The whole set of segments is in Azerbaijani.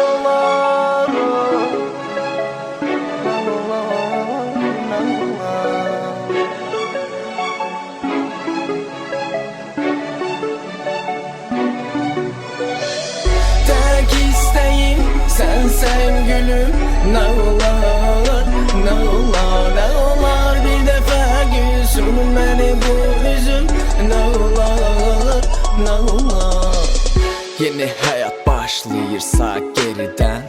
olar, tek isteğim sensen gülüm. Ne olar, ne olar, ne olar, bir defa gülsün beni bu üzüm. Ne olar, ne olar. Yeni hayat başlayırsa geriden,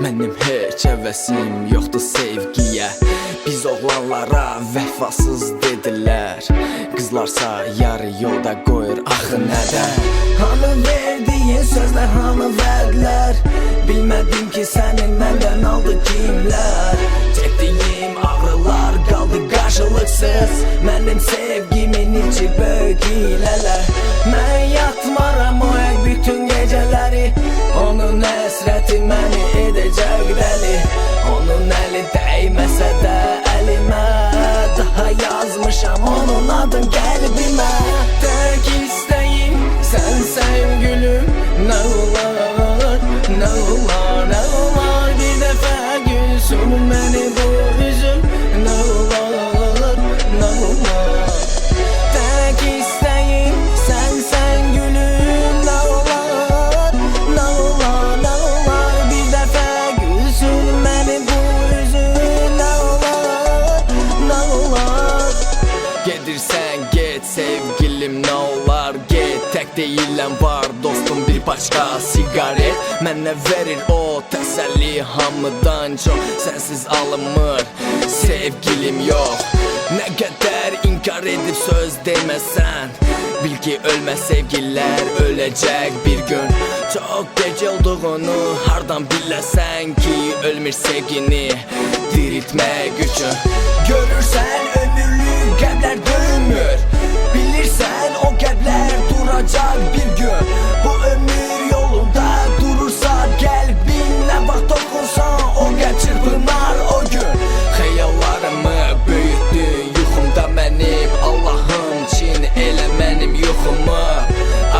mənim heç həvəsim yoxdur sevgiyə. Biz oğlanlara vəfasız dedilər, qızlarsa yarı yolda qoyur axı nədən. Hanı verdiyin sözlər, hanı vədlər, bilmədim ki sənin məndən aldı kimlər. Çəkdiyim ağrılar qaldı qarşılıqsız, mənim sevgimin içi böyük hilələr. Mən yatmaram o bütün geceleri, onun həsrəti məni edəcək dəli. Onun əli dəyməsə də əlimə, daha yazmışam onun adın qəlbimə. Tək istəyim sənsən gülüm. Nə olar, nə olar, nə olar, bir dəfə gülsün məni bu üzüm. Nə olar, nə olar. Tək istəyim sənsən gülüm. Nə olar, nə olar, nə olar, bir dəfə gülsün məni bu üzüm. Nə olar, nə olar. Gedirsən get sevgilim, nə olar get. Tək deyiləm var dostum bir paçka sigaret. Mənə verir o təsəlli hamıdan çox, sənsiz alınmır sevgilim yox. Nə qədər inkar edib söz deməsən, bil ki ölməz sevgilər öləcək bir gün. Çox gec olduğunu hardan biləsən ki, ölmür sevgini diriltmək üçün. Görürsən ömürlük qəlblər dönmür, bilirsən o qəlblər duracaq bir gün. Bu ömür yolunda durursa qəlbin, nə vaxt oxunsan o qəlb çırpınar o gün. Xəyallarımı böyütdün yuxumda mənim, Allahım üçün elə mənim yuxumu.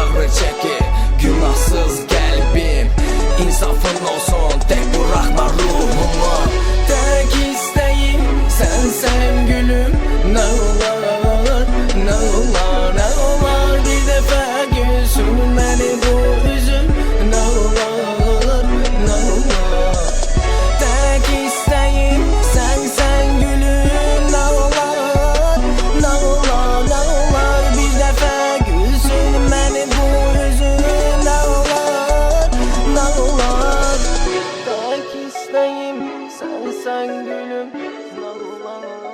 Ağrı çəkir günahsız qəlbim, insafın olsun tək buraxma ruhumu. Tək istəyim sənsən gülüm. Nə olar, nə olar, nə olar, bir dəfə gülsün məni bu üzüm. Nə olar, nə olar. Tək istəyim sənsən gülüm. Nə olar, nə olar, nə olar, bir dəfə gülsün məni bu üzüm. Nə olar, nə olar. Tək istəyim sənsən gülüm. Nə olar.